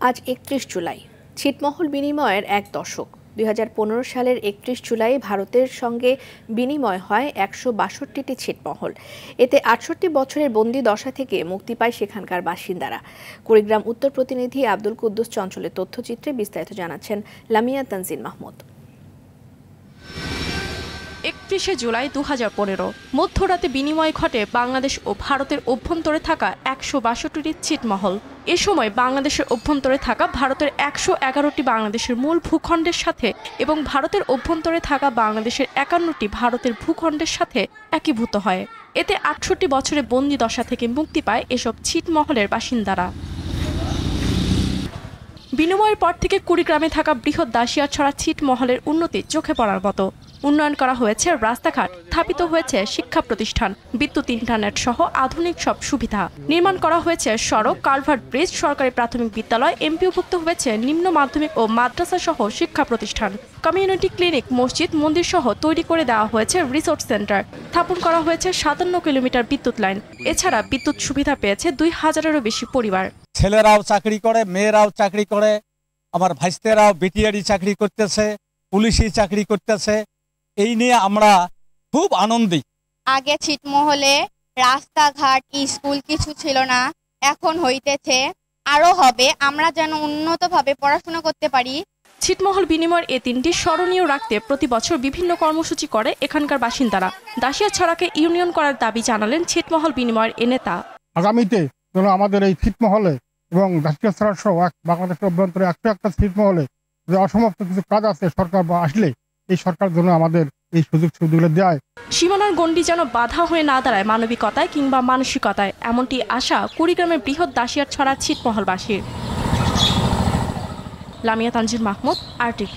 আজ ৩১ জুলাই, ছিটমহল বিনিময়ের এক দশক। ২০১৫ সালের ৩১ জুলাই ভারতের সঙ্গে বিনিময় হয় ১৬২টি ছিটমহল। এতে ৬৮ বছরের বন্দি দশা থেকে মুক্তি পায় সেখানকার বাসিন্দারা। কুড়িগ্রাম উত্তর প্রতিনিধি আব্দুল কুদ্দুস চঞ্চলের তথ্যচিত্রে বিস্তারিত জানাচ্ছেন লামিয়া তানজিন মাহমুদ। ৩১ জুলাই ২০১৫ মধ্যরাতে বিনিময় ঘটে বাংলাদেশ ও ভারতের অভ্যন্তরে থাকা ১৬২টি ছিটমহল। এ সময় বাংলাদেশের অভ্যন্তরে থাকা ভারতের ১১১টি বাংলাদেশের মূল ভূখণ্ডের সাথে এবং ভারতের অভ্যন্তরে থাকা বাংলাদেশের ৫১টি ভারতের ভূখণ্ডের সাথে একীভূত হয়। এতে ৬৮ বছরের বন্দি দশা থেকে মুক্তি পায় এসব ছিটমহলের বাসিন্দারা। বিনিময়ের পর থেকে কুড়িগ্রামে থাকা বৃহৎ দাসিয়াছড়া ছিটমহলের উন্নতি চোখে পড়ার মতো। উন্নয়ন করা হয়েছে রাস্তাঘাট, স্থাপিত হয়েছে শিক্ষা প্রতিষ্ঠান, বিদ্যুৎ, ইন্টারনেট সহ আধুনিক সব সুবিধা। নির্মাণ করা হয়েছে সড়ক, কালভার্ট, ব্রিজ, সরকারি প্রাথমিক বিদ্যালয়, এমপিওভুক্ত হয়েছে নিম্ন মাধ্যমিক ও মাদ্রাসা সহ শিক্ষা প্রতিষ্ঠান, কমিউনিটি ক্লিনিক, মসজিদ, মন্দির সহ তৈরি করে দেওয়া হয়েছে রিসোর্ট সেন্টার। স্থাপন করা হয়েছে ৫৭ কিলোমিটার বিদ্যুৎ লাইন। এছাড়া বিদ্যুৎ সুবিধা পেয়েছে ২,০০০-এরও বেশি পরিবার। ছেলেরাও চাকরি করে, মেয়েরাও চাকরি করে, আমার ভাইস্তেরাও বিটিআরই চাকরি করতেছে, পুলিশি চাকরি করতেছে। এই নিয়ে আমরা খুব আনন্দিত। আগে ছিটমহলে রাস্তাঘাট, স্কুল কিছু ছিল না, এখন হইতেছে, আরো হবে। আমরা যেন উন্নতভাবে পড়াশোনা করতে পারি। ছিটমহল বিনিময়ের এ দিনটি স্মরণীয় রাখতে প্রতি বছর বিভিন্ন কর্মসূচি করে এখানকার বাসিন্দারা। দাসিয়াছড়াকে ইউনিয়ন করার দাবি জানালেন ছিটমহল বিনিময়ের এ নেতা। আগামীতে যেন আমাদের এই ছিটমহলে এবং দাসিয়াছড়া সহ বাংলাদেশের অভ্যন্তরে একটা ছিটমহলে যে অসমাপ্ত কিছু কাজ আছে, সরকার আসলে এই সরকার যেন আমাদের এই সুযোগ সুবিধাগুলো দেয়। সীমানার গণ্ডি যেন বাধা হয়ে না দাঁড়ায় মানবিকতায় কিংবা মানসিকতায়, এমনটি আশা কুড়িগ্রামের বৃহৎ দাসিয়াছড়া ছিটমহলবাসীর। লামিয়া তানজিন মাহমুদ, RTV।